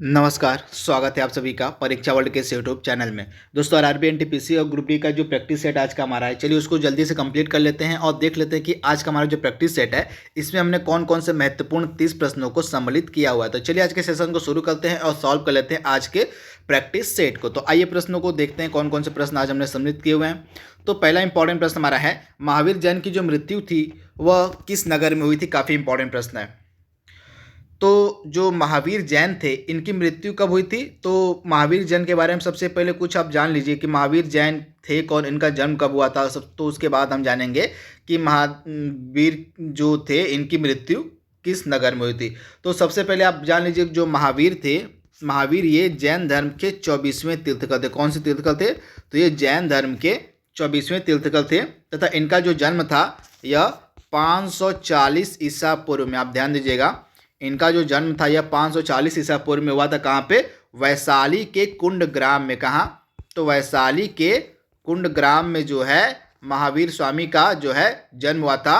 नमस्कार, स्वागत है आप सभी का परीक्षा वर्ल्ड के इस यूट्यूब चैनल में। दोस्तों आरआरबी एनटीपीसी और ग्रुप डी का जो प्रैक्टिस सेट आज का हमारा है, चलिए उसको जल्दी से कंप्लीट कर लेते हैं और देख लेते हैं कि आज का हमारा जो प्रैक्टिस सेट है इसमें हमने कौन कौन से महत्वपूर्ण 30 प्रश्नों को सम्मिलित किया हुआ है। तो चलिए आज के सेशन को शुरू करते हैं और सॉल्व कर लेते हैं आज के प्रैक्टिस सेट को। तो आइए प्रश्नों को देखते हैं कौन कौन से प्रश्न आज हमने सम्मिलित किए हुए हैं। तो पहला इंपॉर्टेंट प्रश्न हमारा है, महावीर जैन की जो मृत्यु थी वह किस नगर में हुई थी। काफ़ी इंपॉर्टेंट प्रश्न है। तो जो महावीर जैन थे इनकी मृत्यु कब हुई थी। तो महावीर जैन के बारे में सबसे पहले कुछ आप जान लीजिए कि महावीर जैन थे कौन, इनका जन्म कब हुआ था सब। तो उसके बाद हम जानेंगे कि महावीर जो थे इनकी मृत्यु किस नगर में हुई थी। तो सबसे पहले आप जान लीजिए जो महावीर थे, महावीर ये जैन धर्म के 24वें तीर्थकर थे। कौन से तीर्थकर थे? तो ये जैन धर्म के 24वें तीर्थकर थे तथा इनका जो जन्म था यह 540 ईसा पूर्व में। आप ध्यान दीजिएगा, इनका जो जन्म था यह 540 ईसा पूर्व में हुआ था। कहाँ पे? वैशाली के कुंड ग्राम में। कहाँ? तो वैशाली के कुंड ग्राम में जो है महावीर स्वामी का जो है जन्म हुआ था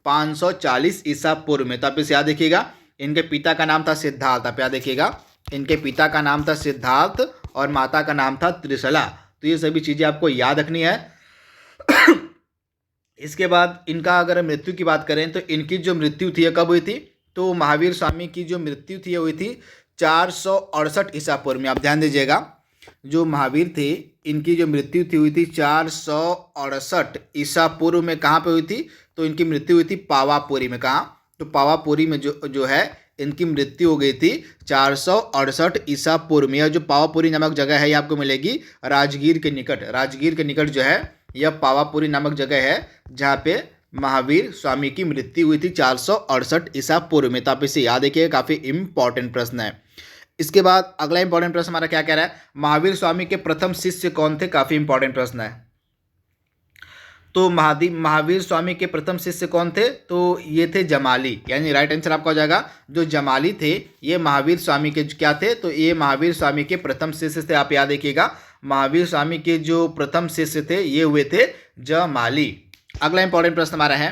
540 ईसा पूर्व में। तो आप इसे याद देखिएगा, इनके पिता का नाम था सिद्धार्थ। आप याद देखिएगा, इनके पिता का नाम था सिद्धार्थ और माता का नाम था त्रिशला। तो ये सभी चीज़ें आपको याद रखनी है। इसके बाद इनका अगर मृत्यु की बात करें तो इनकी जो मृत्यु थी कब हुई थी। तो महावीर स्वामी की जो मृत्यु थी हुई थी 468 ईसा पूर्व में। आप ध्यान दीजिएगा, जो महावीर थे इनकी जो मृत्यु थी हुई थी 468 ईसा पूर्व में। कहाँ पे हुई थी? तो इनकी मृत्यु हुई थी पावापुरी में। कहाँ? तो पावापुरी में जो है इनकी मृत्यु हो गई थी 468 ईसा पूर्व में। यह जो पावापुरी नामक जगह है ये आपको मिलेगी राजगीर के निकट। राजगीर के निकट जो है यह पावापुरी नामक जगह है जहाँ पे महावीर स्वामी की मृत्यु हुई थी 468 ईसा पूर्व में। तो आप इसे याद रखिएगा, काफ़ी इंपॉर्टेंट प्रश्न है। इसके बाद अगला इंपॉर्टेंट प्रश्न हमारा क्या कह रहा है, महावीर स्वामी के प्रथम शिष्य कौन थे। काफ़ी इंपॉर्टेंट प्रश्न है। तो महावीर स्वामी के प्रथम शिष्य कौन थे? तो ये थे जमाली। यानी राइट आंसर आपका हो जाएगा जो जमाली थे ये महावीर स्वामी के क्या थे। तो ये महावीर स्वामी के प्रथम शिष्य थे। आप याद रखिएगा, महावीर स्वामी के जो प्रथम शिष्य थे ये हुए थे जमाली। अगला इंपॉर्टेंट प्रश्न हमारा है,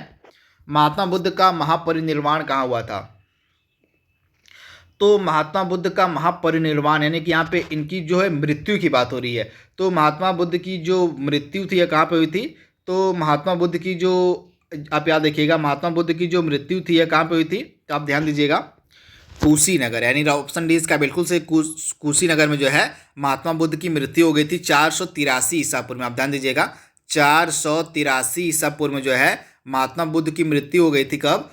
महात्मा बुद्ध का महापरिनिर्वाण कहाँ हुआ था। तो महात्मा बुद्ध का महापरिनिर्वाण यानी कि यहाँ पे इनकी जो है मृत्यु की बात हो रही है। तो महात्मा बुद्ध की जो मृत्यु थी यह कहाँ पे हुई थी। तो महात्मा बुद्ध की जो, आप याद रखिएगा, महात्मा बुद्ध की जो मृत्यु थी यह कहाँ पे हुई थी। तो आप ध्यान दीजिएगा, कुशीनगर। यानी ऑप्शन डी इसका बिल्कुल से कुशीनगर में जो है महात्मा बुद्ध की मृत्यु हो गई थी 483 ईसा पूर्व में। आप ध्यान दीजिएगा, 483 ईसा पूर्व में जो है महात्मा बुद्ध की मृत्यु हो गई थी। कब?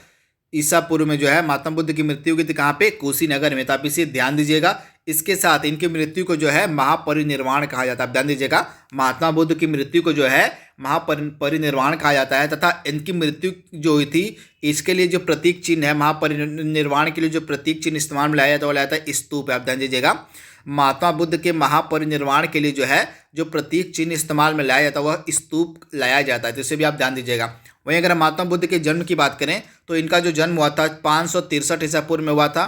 ईसा पूर्व में जो है महात्मा बुद्ध की मृत्यु हो गई थी। कहाँ पे? कुशीनगर में। तो आप इसे ध्यान दीजिएगा। इसके साथ इनकी मृत्यु को जो है महापरिनिर्वाण कहा जाता है। आप ध्यान दीजिएगा, महात्मा बुद्ध की मृत्यु को जो है महापरिनिर्वाण कहा जाता है तथा इनकी मृत्यु जो हुई थी इसके लिए जो प्रतीक चिन्ह है, महापरिनिर्वाण के लिए जो प्रतीक चिन्ह इस्तेमाल में लाया जाता है वो लाया जाता है स्तूप है। आप ध्यान दीजिएगा, महात्मा बुद्ध के महापरिनिर्वाण के लिए जो है जो प्रतीक चिन्ह इस्तेमाल में लाया जाता है वह स्तूप लाया जाता है। तो इसे भी आप ध्यान दीजिएगा। वहीं अगर महात्मा बुद्ध के जन्म की बात करें तो इनका जो जन्म हुआ था 563 ईसा पूर्व में हुआ था।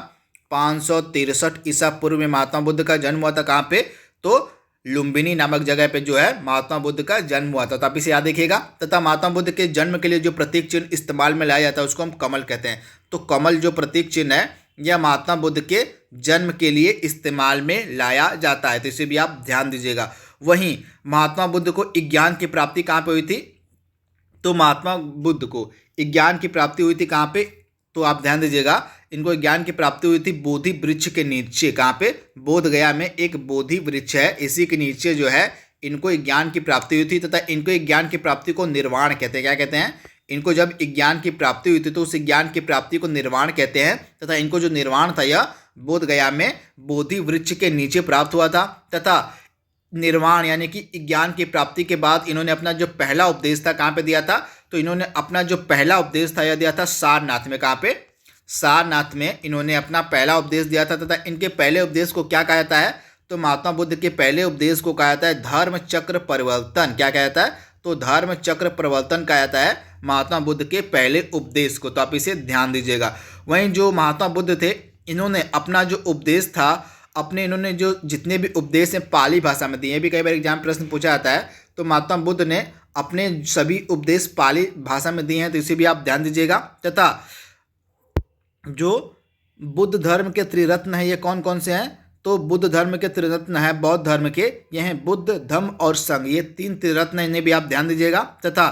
563 ईसा पूर्व में महात्मा बुद्ध का जन्म हुआ था। कहाँ पे? तो लुम्बिनी नामक जगह पे जो है महात्मा बुद्ध का जन्म हुआ था। तो आप इसे याद रखिएगा। तथा महात्मा बुद्ध के जन्म के लिए जो प्रतीक चिन्ह इस्तेमाल में लाया जाता है उसको हम कमल कहते हैं। तो कमल जो प्रतीक चिन्ह है यह महात्मा बुद्ध के जन्म के लिए इस्तेमाल में लाया जाता है। तो इसे भी आप ध्यान दीजिएगा। वहीं महात्मा बुद्ध को ज्ञान की प्राप्ति कहाँ पे हुई थी। तो महात्मा बुद्ध को ज्ञान की प्राप्ति हुई थी कहाँ पे। तो आप ध्यान दीजिएगा, इनको ज्ञान की प्राप्ति हुई थी बोधि वृक्ष के नीचे। कहाँ पे? बोध गया में एक बोधि वृक्ष है, इसी के नीचे जो है इनको ज्ञान की प्राप्ति हुई थी तथा इनको ज्ञान की प्राप्ति को निर्वाण कहते हैं। क्या कहते हैं? इनको जब ज्ञान की प्राप्ति हुई थी तो उस ज्ञान की प्राप्ति को निर्वाण कहते हैं तथा इनको जो निर्वाण था यह बोध गया में बोधि वृक्ष के नीचे प्राप्त हुआ था। तथा निर्वाण यानी कि ज्ञान की प्राप्ति के बाद इन्होंने अपना जो पहला उपदेश था कहाँ पे दिया था। तो इन्होंने अपना जो पहला उपदेश था यह दिया था सारनाथ में। कहाँ पे? सारनाथ में इन्होंने अपना पहला उपदेश दिया था तथा इनके पहले उपदेश को क्या कहा जाता है। तो महात्मा बुद्ध के पहले उपदेश को कहा जाता है धर्म चक्र परिवर्तन। क्या कहा जाता है? तो धर्म चक्र परिवर्तन कहा जाता है महात्मा बुद्ध के पहले उपदेश को। तो आप इसे ध्यान दीजिएगा। वहीं जो महात्मा बुद्ध थे इन्होंने अपना जो उपदेश था इन्होंने जो जितने भी उपदेश हैं पाली भाषा में दिए। ये भी कई बार एग्जाम प्रश्न पूछा जाता है। तो महात्मा बुद्ध ने अपने सभी उपदेश पाली भाषा में दिए हैं। तो इसे भी आप ध्यान दीजिएगा। तथा जो बुद्ध धर्म के त्रिरत्न हैं ये कौन कौन से हैं। तो बुद्ध धर्म के त्रिरत्न है बौद्ध धर्म के, ये हैं बुद्ध, धम्म और संघ, ये 3 त्रिरत्न, इन्हें भी आप ध्यान दीजिएगा। तथा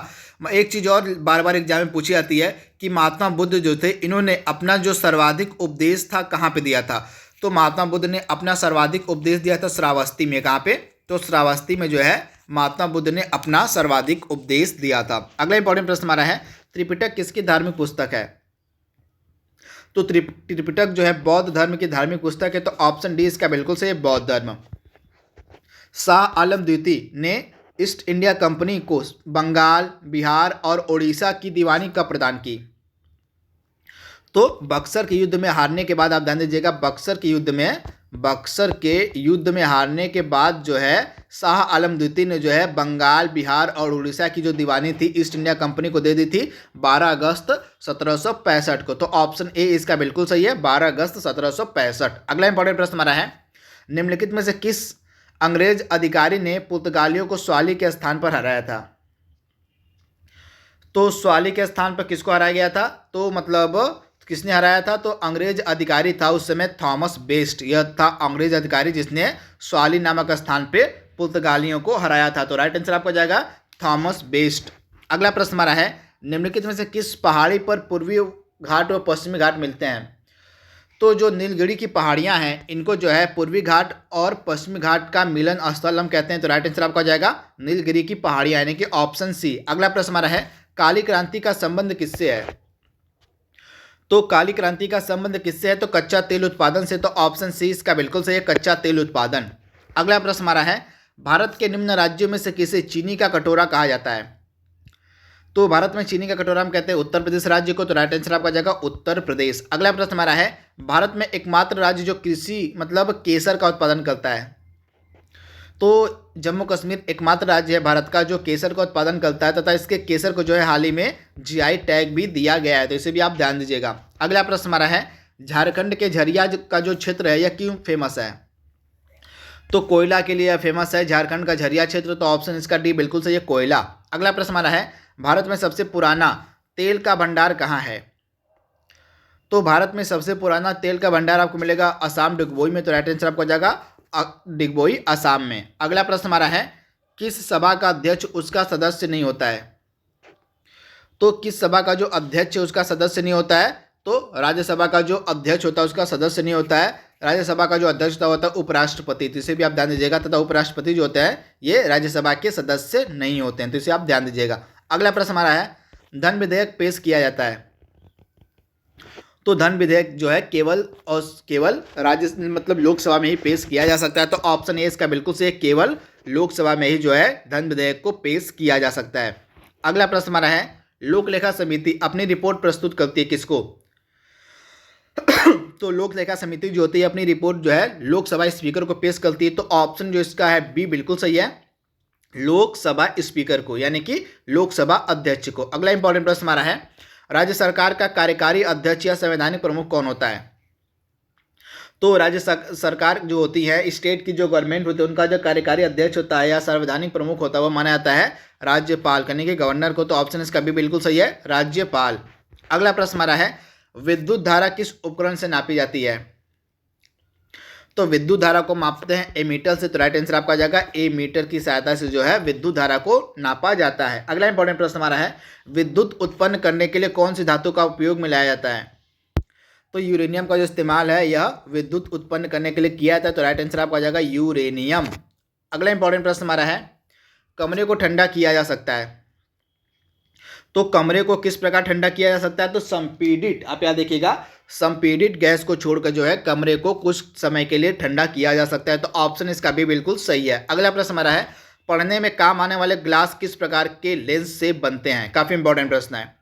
एक चीज़ और बार बार एग्जाम में पूछी जाती है कि महात्मा बुद्ध जो थे इन्होंने अपना जो सर्वाधिक उपदेश था कहाँ पे दिया था। तो महात्मा बुद्ध ने अपना सर्वाधिक उपदेश दिया था श्रावस्ती में। कहाँ पे? तो श्रावस्ती में जो है महात्मा बुद्ध ने अपना सर्वाधिक उपदेश दिया था। अगला इंपॉर्टेंट प्रश्न हमारा है, त्रिपिटक किसकी धार्मिक पुस्तक है? तो त्रिपिटक जो है बौद्ध धर्म की धार्मिक पुस्तक है। तो ऑप्शन डी इसका बिल्कुल सही है, बौद्ध धर्म। शाह आलम द्वितीय ने ईस्ट इंडिया कंपनी को बंगाल, बिहार और उड़ीसा की दीवानी कब प्रदान की? तो बक्सर के युद्ध में हारने के बाद, आप ध्यान दीजिएगा, बक्सर के युद्ध में हारने के बाद जो है शाह आलम द्वितीय ने जो है बंगाल, बिहार और उड़ीसा की जो दीवानी थी ईस्ट इंडिया कंपनी को दे दी थी 12 अगस्त 1765 को। तो ऑप्शन ए इसका बिल्कुल सही है, 12 अगस्त 1765। अगला इंपॉर्टेंट प्रश्न हमारा है, निम्नलिखित में से किस अंग्रेज अधिकारी ने पुर्तगालियों को स्वाली के स्थान पर हराया था? तो स्वाली के स्थान पर किसको हराया गया था? तो मतलब किसने हराया था? तो अंग्रेज अधिकारी था उस समय थॉमस बेस्ट, यह था अंग्रेज अधिकारी जिसने स्वाली नामक स्थान पे पुर्तगालियों को हराया था। तो राइट आंसर आपका जाएगा थॉमस बेस्ट। अगला प्रश्न हमारा है, निम्नलिखित में से किस पहाड़ी पर पूर्वी घाट और पश्चिमी घाट मिलते हैं? तो जो नीलगिरी की पहाड़ियां हैं इनको जो है पूर्वी घाट और पश्चिमी घाट का मिलन स्थल हम कहते हैं। तो राइट आंसर आपका जाएगा नीलगिरी की पहाड़ियां, यानी कि ऑप्शन सी। अगला प्रश्न हमारा है, काली क्रांति का संबंध किससे है? तो काली क्रांति का संबंध किससे है? तो कच्चा तेल उत्पादन से। तो ऑप्शन सी इसका बिल्कुल सही है, कच्चा तेल उत्पादन। अगला प्रश्न हमारा है, भारत के निम्न राज्यों में से किसे चीनी का कटोरा कहा जाता है? तो भारत में चीनी का कटोरा हम कहते हैं उत्तर प्रदेश राज्य को। तो राइट आंसर आपका जाएगा उत्तर प्रदेश। अगला प्रश्न हमारा है, भारत में एकमात्र राज्य जो कृषि मतलब केसर का उत्पादन करता है? तो जम्मू कश्मीर एकमात्र राज्य है भारत का जो केसर का उत्पादन करता है, तथा इसके केसर को जो है हाल ही में जीआई टैग भी दिया गया है। तो इसे भी आप ध्यान दीजिएगा। अगला प्रश्न हमारा है, झारखंड के झरिया का जो क्षेत्र है यह क्यों फेमस है? तो कोयला के लिए फेमस है झारखंड का झरिया क्षेत्र। तो ऑप्शन इसका डी बिल्कुल सही है, कोयला। अगला प्रश्न हमारा है, भारत में सबसे पुराना तेल का भंडार कहाँ है? तो भारत में सबसे पुराना तेल का भंडार आपको मिलेगा असम डिगबोई में। तो राइट आंसर आपको जाएगा डिगबोई असम में। अगला प्रश्न हमारा है, किस सभा का अध्यक्ष उसका सदस्य नहीं होता है? तो किस सभा का जो अध्यक्ष है उसका सदस्य नहीं होता है? तो राज्यसभा का जो अध्यक्ष होता है उसका सदस्य नहीं होता है। राज्यसभा का जो अध्यक्ष होता है उपराष्ट्रपति। तो इसे भी आप ध्यान दीजिएगा, तथा उपराष्ट्रपति जो होते हैं ये राज्यसभा के सदस्य नहीं होते हैं। तो इसे आप ध्यान दीजिएगा। अगला प्रश्न हमारा है, धन विधेयक पेश किया जाता है? तो धन विधेयक जो है केवल राज्य मतलब लोकसभा में ही पेश किया जा सकता है। तो ऑप्शन ए इसका बिल्कुल से केवल लोकसभा में ही जो है धन विधेयक को पेश किया जा सकता है। अगला प्रश्न हमारा है, लोक लेखा समिति अपनी रिपोर्ट प्रस्तुत करती है किसको? तो लोक लेखा समिति जो होती है अपनी रिपोर्ट जो है लोकसभा स्पीकर को पेश करती है। तो ऑप्शन जो इसका है बी बिल्कुल सही है, लोकसभा स्पीकर को, यानी कि लोकसभा अध्यक्ष को। अगला इंपॉर्टेंट प्रश्न हमारा है, राज्य सरकार का कार्यकारी अध्यक्ष या संवैधानिक प्रमुख कौन होता है? तो राज्य सरकार जो होती है, स्टेट की जो गवर्नमेंट होती है, उनका जो कार्यकारी अध्यक्ष होता है या संवैधानिक प्रमुख होता है वो माना जाता है राज्यपाल, यानी कि गवर्नर को। तो ऑप्शन इसका भी बिल्कुल सही है, राज्यपाल। अगला प्रश्न हमारा है, विद्युत धारा किस उपकरण से नापी जाती है? तो विद्युत धारा को मापते हैं एमीटर से। तो राइट आंसर आपका जाएगा एमीटर की सहायता से जो है विद्युत धारा को नापा जाता है। अगला इंपॉर्टेंट प्रश्न हमारा है, विद्युत उत्पन्न करने के लिए कौन सी धातु का उपयोग में लाया जाता है? तो यूरेनियम का जो इस्तेमाल है यह विद्युत उत्पन्न करने के लिए किया जाता है। तो राइट आंसर आपका जाएगा यूरेनियम। अगला इंपॉर्टेंट प्रश्न हमारा है, कमरे को ठंडा किया जा सकता है? तो कमरे को किस प्रकार ठंडा किया जा सकता है? तो संपीड़ित, आप यहाँ देखिएगा, संपीड़ित गैस को छोड़कर जो है कमरे को कुछ समय के लिए ठंडा किया जा सकता है। तो ऑप्शन इसका भी बिल्कुल सही है। अगला प्रश्न हमारा है, पढ़ने में काम आने वाले ग्लास किस प्रकार के लेंस से बनते हैं? काफ़ी इंपॉर्टेंट प्रश्न है।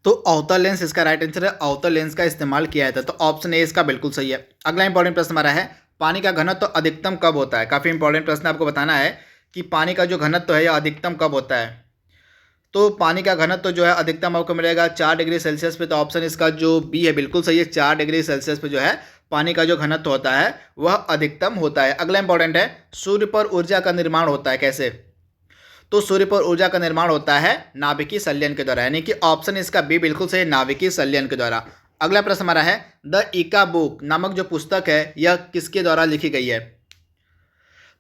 तो अवतल लेंस इसका राइट आंसर है, अवतल लेंस का इस्तेमाल किया जाता है। तो ऑप्शन ए इसका बिल्कुल सही है। अगला इंपॉर्टेंट प्रश्न हमारा है, पानी का घनत्व तो अधिकतम कब होता है? काफ़ी इंपॉर्टेंट प्रश्न, आपको बताना है कि पानी का जो घनत्व है यह अधिकतम कब होता है। तो पानी का घनत्व जो है अधिकतम आपको मिलेगा 4 डिग्री सेल्सियस पे। तो ऑप्शन इसका जो बी है बिल्कुल सही है, 4 डिग्री सेल्सियस पे जो है पानी का जो घनत्व होता है वह अधिकतम होता है। अगला इंपॉर्टेंट है, सूर्य पर ऊर्जा का निर्माण होता है कैसे? तो सूर्य पर ऊर्जा का निर्माण होता है नाभिकीय संलयन के द्वारा, यानी कि ऑप्शन इसका बी बिल्कुल सही है, नाभिकीय संलयन के द्वारा। अगला प्रश्न हमारा है द इका बुक नामक जो पुस्तक है यह किसके द्वारा लिखी गई है?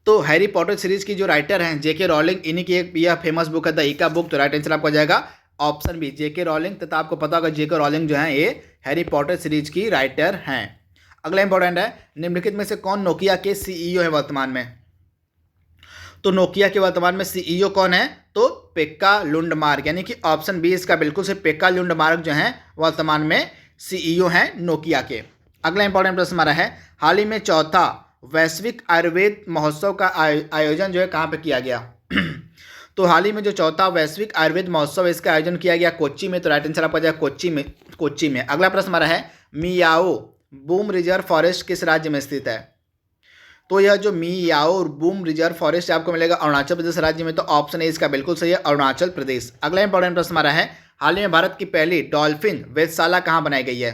तो हैरी पॉटर सीरीज की जो राइटर हैं जेके रॉलिंग, इन्हीं की एक यह फेमस बुक है द इका बुक। तो राइट आंसर आपका हो जाएगा ऑप्शन बी जेके रॉलिंग। तथा आपको पता होगा जेके रॉलिंग जो है ये हैरी पॉटर सीरीज की राइटर हैं। अगला इंपॉर्टेंट है निम्नलिखित में से कौन नोकिया के सीईओ है वर्तमान में? तो नोकिया के वर्तमान में सीईओ कौन है? तो पेक्का लुंडमार्क, यानी कि ऑप्शन बी इसका बिल्कुल से पेक्का लुंडमार्क जो है वर्तमान में सीईओ हैं नोकिया के। अगला इंपॉर्टेंट प्रश्न हमारा है हाल ही में चौथा वैश्विक आयुर्वेद महोत्सव का आयोजन जो है कहाँ पे किया गया? तो हाल ही में जो चौथा वैश्विक आयुर्वेद महोत्सव है इसका आयोजन किया गया कोच्चि में। तो राइट आंसर आपका जाएगा कोच्चि में। अगला प्रश्न हमारा है मियाओ बूम रिजर्व फॉरेस्ट किस राज्य में स्थित है? तो यह जो मियाओ बूम रिजर्व फॉरेस्ट आपको मिलेगा अरुणाचल प्रदेश राज्य में। तो ऑप्शन ए इसका बिल्कुल सही है अरुणाचल प्रदेश। अगला इंपॉर्टेंट प्रश्न हमारा है हाल ही में भारत की पहली डॉल्फिन वेधशाला कहाँ बनाई गई है?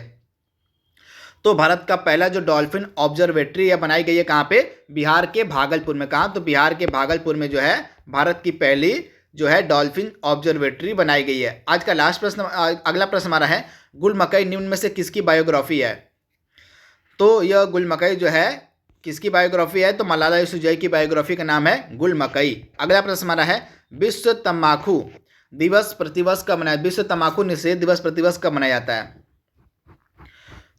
तो भारत का पहला जो डॉल्फिन ऑब्जर्वेटरी है बनाई गई है कहाँ पे? बिहार के भागलपुर में। कहाँ? तो बिहार के भागलपुर में जो है भारत की पहली जो है डॉल्फिन ऑब्जर्वेटरी बनाई गई है। आज का लास्ट प्रश्न, अगला प्रश्न हमारा है गुल मकई निम्न में से किसकी बायोग्राफी है? तो यह गुल मकई जो है किसकी बायोग्राफी है? तो मलाला यूसुफजई की बायोग्राफी का नाम है गुल मकई। अगला प्रश्न हमारा है विश्व तंबाकू दिवस प्रतिवर्ष कब मनाया? विश्व तंबाकू निषेध दिवस प्रतिवर्ष कब मनाया जाता है?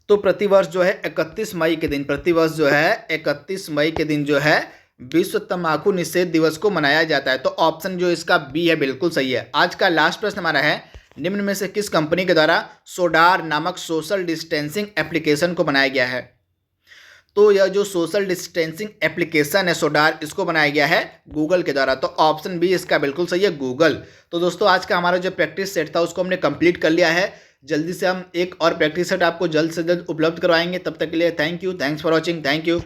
तो प्रतिवर्ष जो है 31 मई के दिन, प्रतिवर्ष जो है 31 मई के दिन जो है विश्व तंबाकू निषेध दिवस को मनाया जाता है। तो ऑप्शन जो इसका बी है बिल्कुल सही है। आज का लास्ट प्रश्न हमारा है निम्न में से किस कंपनी के द्वारा सोडार नामक सोशल डिस्टेंसिंग एप्लीकेशन को बनाया गया है? तो यह जो सोशल डिस्टेंसिंग एप्लीकेशन है सोडार, इसको बनाया गया है गूगल के द्वारा। तो ऑप्शन बी इसका बिल्कुल सही है गूगल। तो दोस्तों आज का हमारा जो प्रैक्टिस सेट था उसको हमने कंप्लीट कर लिया है। जल्दी से हम एक और प्रैक्टिस सेट आपको जल्द से जल्द उपलब्ध करवाएंगे। तब तक के लिए thank you, thanks for watching, thank you.